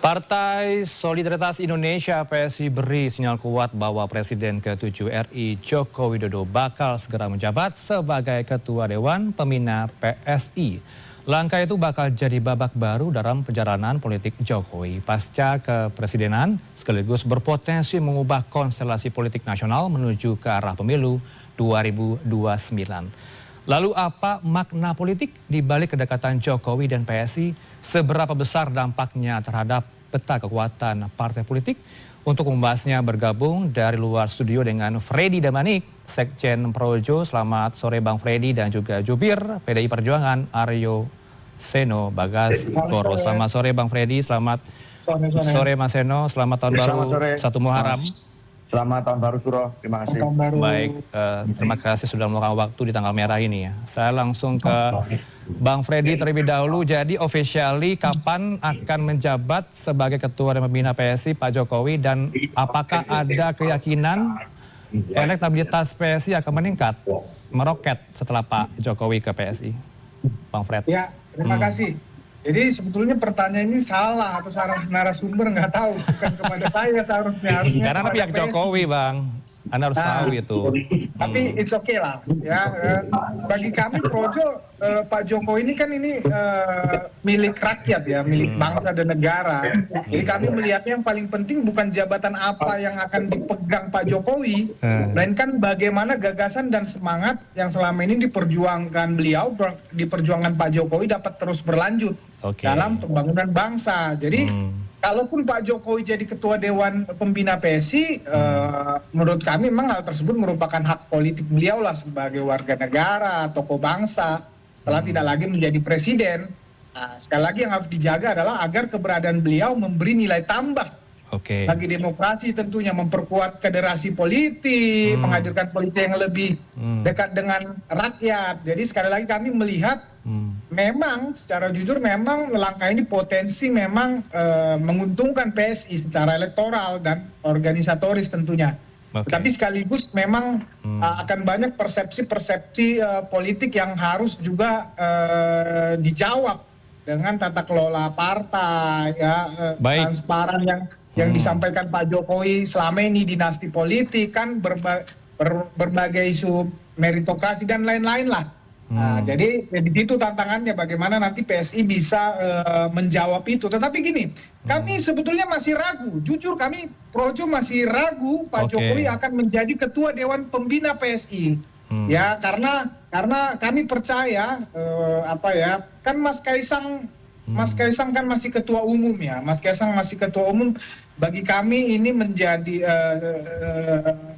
Partai Solidaritas Indonesia (PSI) beri sinyal kuat bahwa Presiden ke-7 RI Joko Widodo bakal segera menjabat sebagai Ketua Dewan Pembina PSI. Langkah itu bakal jadi babak baru dalam perjalanan politik Jokowi pasca kepresidenan, sekaligus berpotensi mengubah konstelasi politik nasional menuju ke arah pemilu 2029. Lalu apa makna politik di balik kedekatan Jokowi dan PSI? Seberapa besar dampaknya terhadap peta kekuatan partai politik? Untuk membahasnya bergabung dari luar studio dengan Freddy Damanik, Sekjen Projo. Selamat sore Bang Freddy, dan juga jubir PDI Perjuangan Aryo Seno Bagas Koro. Selamat sore Bang Freddy, selamat sore Mas Seno, selamat tahun baru 1 Muharram. Selamat tahun baru Suro, terima kasih. Baik, terima kasih sudah meluangkan waktu di tanggal merah ini ya. Saya langsung ke Bang Freddy terlebih dahulu. Jadi officially kapan akan menjabat sebagai Ketua dan Pembina PSI Pak Jokowi, dan apakah ada keyakinan elektabilitas PSI akan meningkat, meroket setelah Pak Jokowi ke PSI? Bang Fred. Ya, terima kasih. Jadi sebetulnya pertanyaan ini salah atau salah narasumber, nggak tahu, bukan kepada saya seharusnya. Karena pihak Jokowi Bang, Anda harus tahu itu. Tapi it's okay lah, ya. Bagi kami Projo, Pak Jokowi ini kan milik rakyat ya, milik bangsa dan negara. Jadi kami melihatnya yang paling penting bukan jabatan apa yang akan dipegang Pak Jokowi, melainkan bagaimana gagasan dan semangat yang selama ini diperjuangkan beliau, diperjuangkan Pak Jokowi dapat terus berlanjut dalam pembangunan bangsa. Jadi kalaupun Pak Jokowi jadi Ketua Dewan Pembina PSI, menurut kami memang hal tersebut merupakan hak politik beliau lah sebagai warga negara, tokoh bangsa, setelah tidak lagi menjadi presiden. Nah, sekali lagi yang harus dijaga adalah agar keberadaan beliau memberi nilai tambah bagi demokrasi, tentunya memperkuat federasi politik, menghadirkan politik yang lebih dekat dengan rakyat. Jadi sekali lagi kami melihat memang secara jujur memang langkah ini potensi memang menguntungkan PSI secara elektoral dan organisatoris tentunya. Tapi sekaligus memang akan banyak persepsi-persepsi politik yang harus juga dijawab dengan tata kelola partai, ya, transparan yang disampaikan Pak Jokowi selama ini, dinasti politik kan berbagai isu meritokrasi dan lain-lain lah. Nah, jadi di situ tantangannya bagaimana nanti PSI bisa menjawab itu. Tetapi gini, kami sebetulnya masih ragu. Jujur kami Projo masih ragu Pak Jokowi akan menjadi Ketua Dewan Pembina PSI. Ya, karena kami percaya kan Mas Kaisang kan masih ketua umum ya. Mas Kaisang masih ketua umum. Bagi kami ini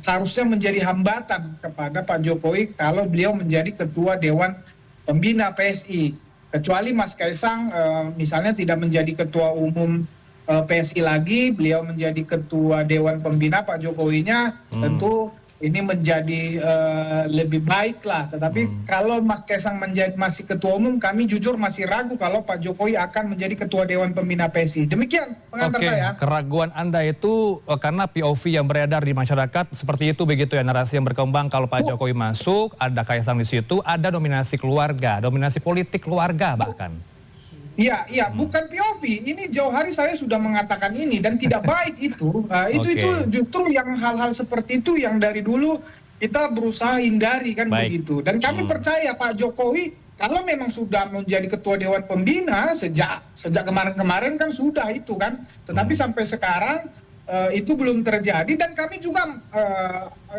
harusnya menjadi hambatan kepada Pak Jokowi kalau beliau menjadi Ketua Dewan Pembina PSI. Kecuali Mas Kaisang misalnya tidak menjadi Ketua Umum PSI lagi, beliau menjadi Ketua Dewan Pembina, Pak Jokowinya tentu ini menjadi lebih baik lah. Tetapi kalau Mas Kaisang masih Ketua Umum, kami jujur masih ragu kalau Pak Jokowi akan menjadi Ketua Dewan Pembina PSI. Demikian pengantar saya. Keraguan Anda itu karena POV yang beredar di masyarakat seperti itu, begitu ya, narasi yang berkembang kalau Pak Jokowi masuk, ada Kaisang di situ, ada dominasi keluarga, dominasi politik keluarga bahkan. Iya, bukan POV. Ini jauh hari saya sudah mengatakan ini dan tidak baik itu. Itu justru yang hal-hal seperti itu yang dari dulu kita berusaha hindari kan begitu. Dan kami percaya Pak Jokowi kalau memang sudah menjadi Ketua Dewan Pembina sejak kemarin-kemarin kan sudah itu kan. Tetapi sampai sekarang itu belum terjadi, dan kami juga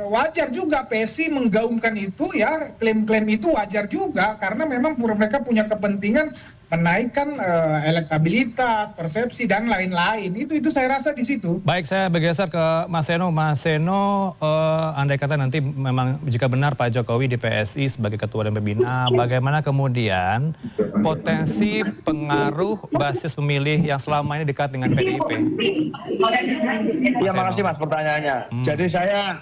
wajar juga PSI menggaungkan itu ya, klaim-klaim itu wajar juga karena memang mereka punya kepentingan menaikkan elektabilitas, persepsi dan lain-lain. Itu saya rasa di situ. Baik, saya bergeser ke Mas Seno. Mas Seno, andai kata nanti memang jika benar Pak Jokowi di PSI sebagai Ketua dan Pembina, bagaimana kemudian potensi pengaruh basis pemilih yang selama ini dekat dengan PDIP? Iya, makasih Mas pertanyaannya. Jadi saya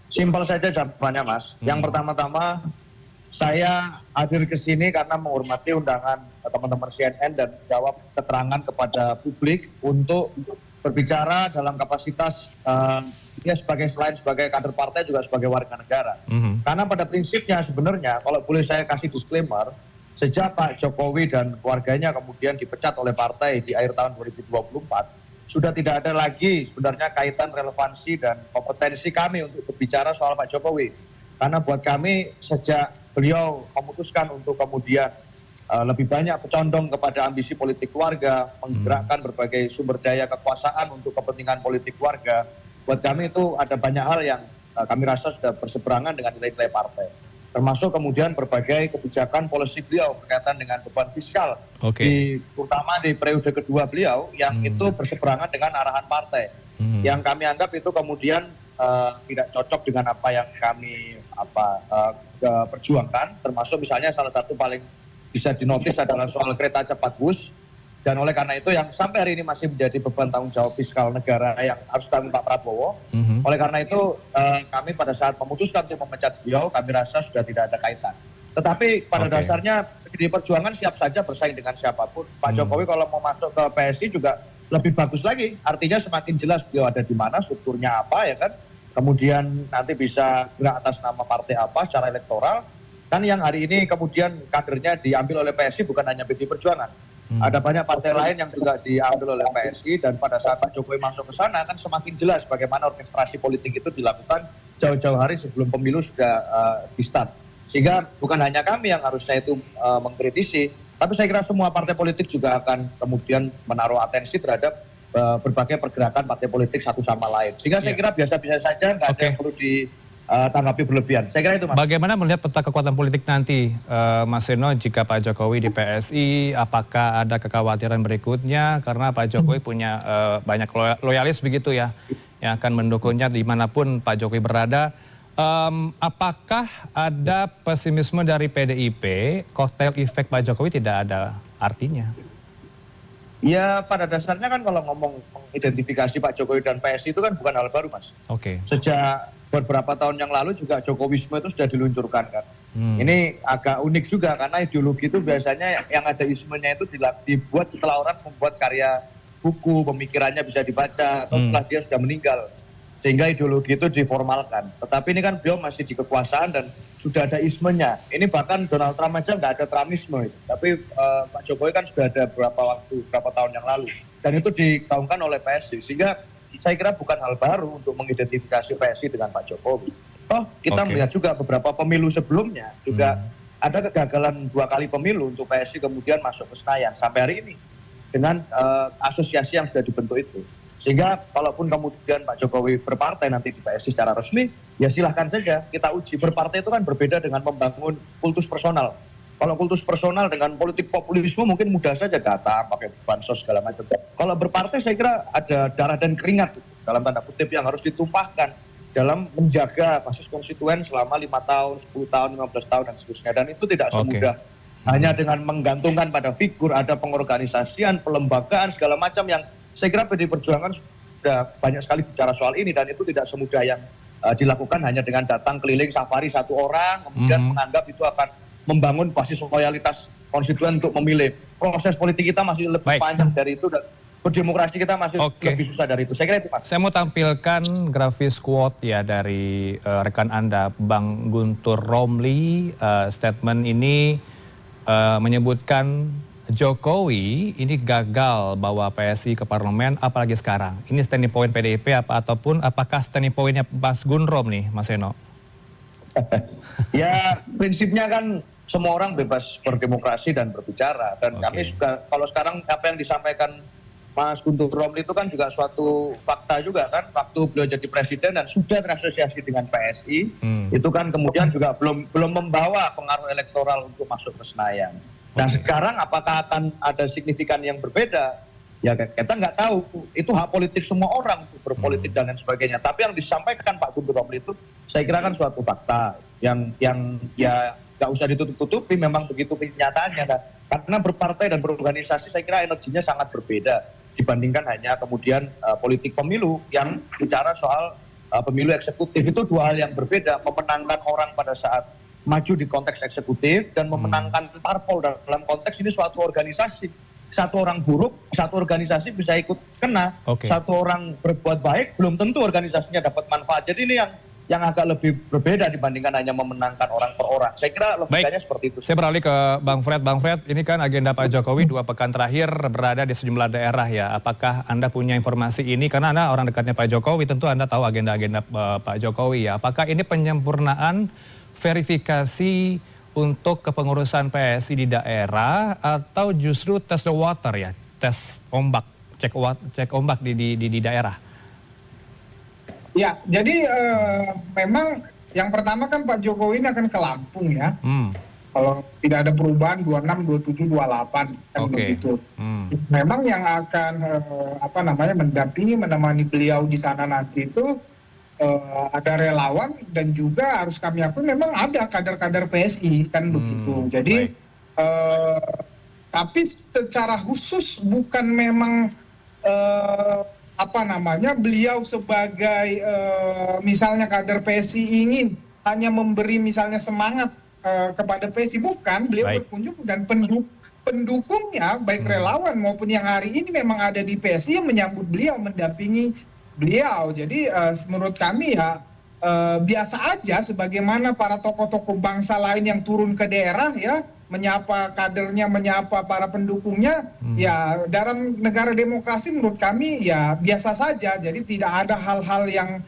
simpel saja jawabannya Mas. Yang pertama-tama saya hadir ke sini karena menghormati undangan teman-teman CNN dan jawab keterangan kepada publik untuk berbicara dalam kapasitas dia selain sebagai kader partai juga sebagai warga negara. Karena pada prinsipnya sebenarnya kalau boleh saya kasih disclaimer, sejak Pak Jokowi dan keluarganya kemudian dipecat oleh partai di akhir tahun 2024, sudah tidak ada lagi sebenarnya kaitan relevansi dan kompetensi kami untuk berbicara soal Pak Jokowi. Karena buat kami sejak beliau memutuskan untuk kemudian lebih banyak bercondong kepada ambisi politik keluarga, menggerakkan berbagai sumber daya kekuasaan untuk kepentingan politik keluarga, buat kami itu ada banyak hal yang kami rasa sudah berseberangan dengan nilai-nilai partai. Termasuk kemudian berbagai kebijakan polisi beliau berkaitan dengan beban fiskal, terutama di periode kedua beliau yang itu berseberangan dengan arahan partai, yang kami anggap itu kemudian tidak cocok dengan apa yang kami perjuangkan, termasuk misalnya salah satu paling bisa dinotis adalah soal kereta cepat bus, dan oleh karena itu yang sampai hari ini masih menjadi beban tanggung jawab fiskal negara yang harus ditanggung Pak Prabowo. Oleh karena itu kami pada saat memutuskan untuk memecat beliau, kami rasa sudah tidak ada kaitan. Tetapi pada dasarnya di perjuangan siap saja bersaing dengan siapapun. Pak Jokowi kalau mau masuk ke PSI juga lebih bagus lagi, artinya semakin jelas beliau ada di mana, strukturnya apa ya kan. Kemudian nanti bisa gerak atas nama partai apa secara elektoral. Kan yang hari ini kemudian kadernya diambil oleh PSI bukan hanya PDI Perjuangan. Ada banyak partai lain yang juga diambil oleh PSI, dan pada saat Pak Jokowi masuk ke sana kan semakin jelas bagaimana orkestrasi politik itu dilakukan jauh-jauh hari sebelum pemilu sudah di-start. Sehingga bukan hanya kami yang harusnya itu mengkritisi, tapi saya kira semua partai politik juga akan kemudian menaruh atensi terhadap berbagai pergerakan partai politik satu sama lain. Sehingga saya kira biasa-biasa saja, nggak ada yang perlu ditanggapi berlebihan. Saya kira itu, Mas. Bagaimana melihat peta kekuatan politik nanti, Mas Seno, jika Pak Jokowi di PSI, apakah ada kekhawatiran berikutnya karena Pak Jokowi punya banyak loyalis begitu ya, yang akan mendukungnya dimanapun Pak Jokowi berada. Apakah ada pesimisme dari PDIP, kotel efek Pak Jokowi tidak ada artinya? Ya pada dasarnya kan kalau ngomong mengidentifikasi Pak Jokowi dan PSI itu kan bukan hal baru, Mas. Sejak beberapa tahun yang lalu juga Jokowisme itu sudah diluncurkan kan. Ini agak unik juga karena ideologi itu biasanya yang ada ismenya itu dibuat setelah orang membuat karya buku, pemikirannya bisa dibaca, atau setelah dia sudah meninggal. Sehingga ideologi itu diformalkan. Tetapi ini kan beliau masih di kekuasaan dan sudah ada ismenya. Ini bahkan Donald Trump aja nggak ada Trumpisme. Tapi Pak Jokowi kan sudah ada beberapa tahun yang lalu. Dan itu digaungkan oleh PSI. Sehingga saya kira bukan hal baru untuk mengidentifikasi PSI dengan Pak Jokowi. Kita melihat juga beberapa pemilu sebelumnya juga ada kegagalan 2 kali pemilu untuk PSI kemudian masuk ke Senayan sampai hari ini dengan asosiasi yang sudah dibentuk itu. Sehingga kalaupun kemudian Pak Jokowi berpartai nanti di PSI secara resmi, ya silahkan saja kita uji. Berpartai itu kan berbeda dengan membangun kultus personal. Kalau kultus personal dengan politik populisme mungkin mudah saja datang pakai bansos segala macam. Kalau berpartai saya kira ada darah dan keringat dalam tanda kutip yang harus ditumpahkan dalam menjaga basis konstituen selama 5 tahun, 10 tahun, 15 tahun dan seterusnya. Dan itu tidak semudah hanya dengan menggantungkan pada figur, ada pengorganisasian, pelembagaan segala macam yang saya kira PDI Perjuangan sudah banyak sekali bicara soal ini, dan itu tidak semudah yang dilakukan hanya dengan datang keliling safari satu orang, kemudian menganggap itu akan membangun basis loyalitas konstituen untuk memilih. Proses politik kita masih lebih panjang dari itu, dan berdemokrasi kita masih lebih susah dari itu. Saya kira itu, Mas. Saya mau tampilkan grafis quote ya dari rekan Anda, Bang Guntur Romli. Statement ini menyebutkan Jokowi ini gagal bawa PSI ke parlemen, apalagi sekarang. Ini standing point PDIP ataupun apakah standing pointnya Mas Gunrom nih, Mas Seno? Ya prinsipnya kan semua orang bebas berdemokrasi dan berbicara. Dan kami juga, kalau sekarang apa yang disampaikan Mas Guntur Romli itu kan juga suatu fakta juga kan. Waktu beliau jadi presiden dan sudah terasosiasi dengan PSI, itu kan kemudian juga belum membawa pengaruh elektoral untuk masuk ke Senayan. Nah sekarang apakah akan ada signifikan yang berbeda? Ya kita nggak tahu, itu hak politik semua orang untuk berpolitik dan lain sebagainya. Tapi yang disampaikan Pak Guntur Romli itu saya kira kan suatu fakta yang ya nggak usah ditutup-tutupi, memang begitu kenyataannya. Nah, karena berpartai dan berorganisasi saya kira energinya sangat berbeda dibandingkan hanya kemudian politik pemilu yang bicara soal pemilu eksekutif. Itu dua hal yang berbeda, memenangkan orang pada saat maju di konteks eksekutif dan memenangkan parpol dalam konteks ini suatu organisasi. Satu orang buruk, satu organisasi bisa ikut kena. Satu orang berbuat baik, belum tentu organisasinya dapat manfaat. Jadi ini yang agak lebih berbeda dibandingkan hanya memenangkan orang per orang. Saya kira logikanya seperti itu. Saya beralih ke Bang Fred. Bang Fred, ini kan agenda Pak Jokowi 2 pekan terakhir berada di sejumlah daerah ya. Apakah Anda punya informasi ini? Karena Anda orang dekatnya Pak Jokowi, tentu Anda tahu agenda-agenda Pak Jokowi ya. Apakah ini penyempurnaan verifikasi untuk kepengurusan PSI di daerah atau justru test the water ya, tes ombak, cek ombak di daerah? Ya, jadi memang yang pertama kan Pak Jokowi ini akan ke Lampung ya. Kalau tidak ada perubahan 26, 27, 28 kan begitu. Memang yang akan mendampingi, menemani beliau di sana nanti itu ada relawan dan juga harus kami akui memang ada kader-kader PSI kan begitu. Jadi tapi secara khusus bukan memang beliau sebagai misalnya kader PSI ingin hanya memberi misalnya semangat kepada PSI, bukan. Beliau berkunjung dan pendukungnya baik relawan maupun yang hari ini memang ada di PSI yang menyambut beliau, mendampingi beliau. Jadi menurut kami ya biasa aja sebagaimana para tokoh-tokoh bangsa lain yang turun ke daerah ya, menyapa kadernya, menyapa para pendukungnya, ya dalam negara demokrasi menurut kami ya biasa saja. Jadi tidak ada hal-hal yang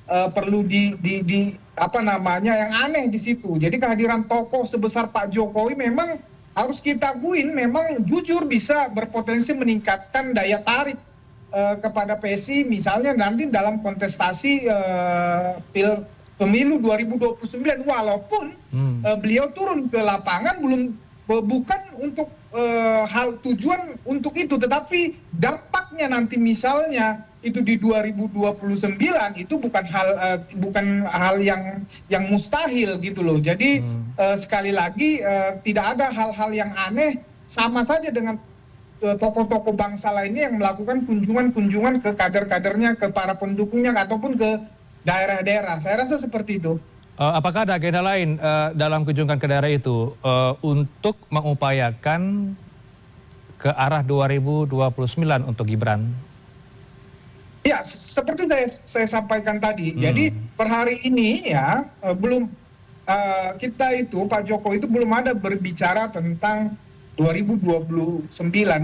perlu yang aneh di situ. Jadi kehadiran tokoh sebesar Pak Jokowi memang harus kita akuin, memang jujur bisa berpotensi meningkatkan daya tarik kepada PSI, misalnya nanti dalam kontestasi pemilu 2029, walaupun beliau turun ke lapangan bukan untuk hal tujuan untuk itu, tetapi dampaknya nanti misalnya itu di 2029 itu bukan hal yang mustahil gitu loh. Jadi sekali lagi tidak ada hal-hal yang aneh, sama saja dengan tokoh-tokoh bangsa lainnya yang melakukan kunjungan-kunjungan ke kader-kadernya, ke para pendukungnya ataupun ke daerah-daerah. Saya rasa seperti itu. Apakah ada agenda lain dalam kunjungan ke daerah itu untuk mengupayakan ke arah 2029 untuk Gibran? Ya, seperti saya sampaikan tadi. Jadi per hari ini ya kita itu Pak Jokowi itu belum ada berbicara tentang 2029,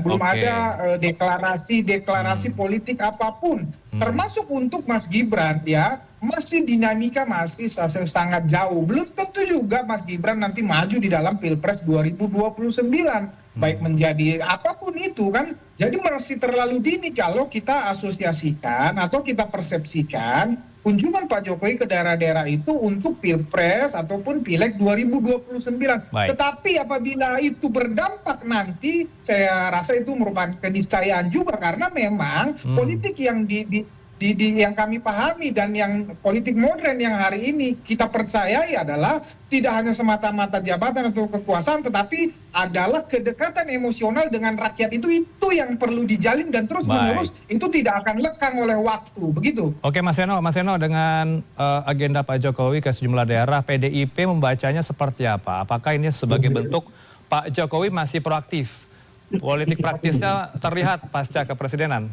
belum ada deklarasi politik apapun, termasuk untuk Mas Gibran ya, masih dinamika masih sangat jauh. Belum tentu juga Mas Gibran nanti maju di dalam Pilpres 2029, baik menjadi apapun itu kan. Jadi masih terlalu dini kalau kita asosiasikan atau kita persepsikan kunjungan Pak Jokowi ke daerah-daerah itu untuk Pilpres ataupun Pileg 2029. Tetapi apabila itu berdampak nanti, saya rasa itu merupakan keniscayaan juga, karena memang politik yang yang kami pahami dan yang politik modern yang hari ini kita percayai adalah tidak hanya semata-mata jabatan atau kekuasaan, tetapi adalah kedekatan emosional dengan rakyat. Itu yang perlu dijalin dan terus menerus, itu tidak akan lekang oleh waktu, begitu. Oke Mas Seno, dengan agenda Pak Jokowi ke sejumlah daerah, PDIP membacanya seperti apa? Apakah ini sebagai bentuk Pak Jokowi masih proaktif? Politik praktisnya terlihat pasca kepresidenan?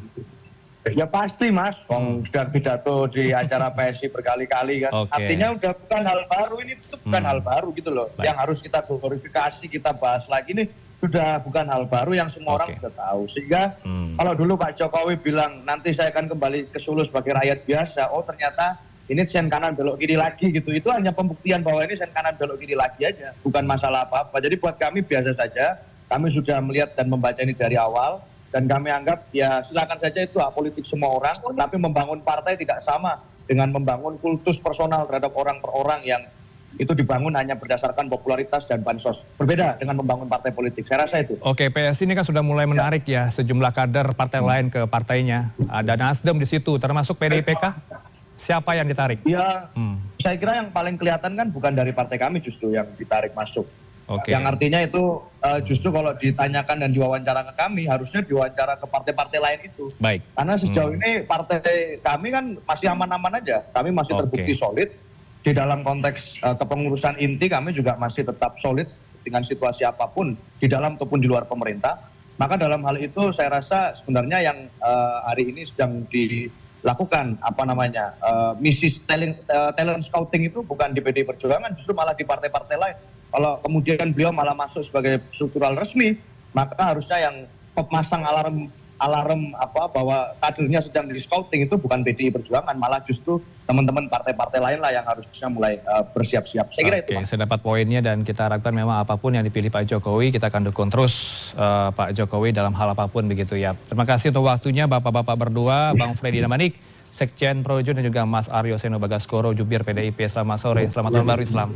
Ya pasti Mas, sudah pidato di acara PSI berkali-kali kan. Artinya udah bukan hal baru, ini itu bukan hal baru gitu loh. Yang harus kita glorifikasi, kita bahas lagi ini sudah bukan hal baru yang semua orang sudah tahu. Sehingga kalau dulu Pak Jokowi bilang nanti saya akan kembali ke Solo sebagai rakyat biasa, oh ternyata ini sen kanan belok kiri lagi gitu. Itu hanya pembuktian bahwa ini sen kanan belok kiri lagi aja, bukan masalah apa-apa. Jadi buat kami biasa saja, kami sudah melihat dan membaca ini dari awal. Dan kami anggap ya silakan saja itu hak politik semua orang, tapi membangun partai tidak sama dengan membangun kultus personal terhadap orang per orang yang itu dibangun hanya berdasarkan popularitas dan bansos. Berbeda dengan membangun partai politik, saya rasa itu. Oke, PSI ini kan sudah mulai menarik ya sejumlah kader partai lain ke partainya. Ada Nasdem di situ, termasuk PDIPK. Siapa yang ditarik? Ya, saya kira yang paling kelihatan kan bukan dari partai kami justru yang ditarik masuk. Yang artinya itu justru kalau ditanyakan dan diwawancara ke kami, harusnya diwawancara ke partai-partai lain itu. Karena sejauh ini partai kami kan masih aman-aman aja. Kami masih terbukti solid. Di dalam konteks kepengurusan inti kami juga masih tetap solid dengan situasi apapun di dalam ataupun di luar pemerintah. Maka dalam hal itu saya rasa sebenarnya yang hari ini sedang lakukan misi talent scouting itu bukan di PDI Perjuangan, justru malah di partai-partai lain. Kalau kemudian beliau malah masuk sebagai struktural resmi, maka harusnya yang pemasang alarm bahwa kadernya sedang di scouting itu bukan PDI Perjuangan, malah justru teman-teman partai-partai lain lah yang harusnya mulai bersiap-siap. Saya kira itu, Pak. Saya dapat poinnya dan kita harapkan memang apapun yang dipilih Pak Jokowi, kita akan dukung terus Pak Jokowi dalam hal apapun begitu ya. Terima kasih untuk waktunya Bapak-Bapak berdua, Bang Freddy Damanik, Sekjen Projo, dan juga Mas Aryo Seno Bagaskoro, Jubir PDIP. Selamat sore, selamat tahun baru Islam.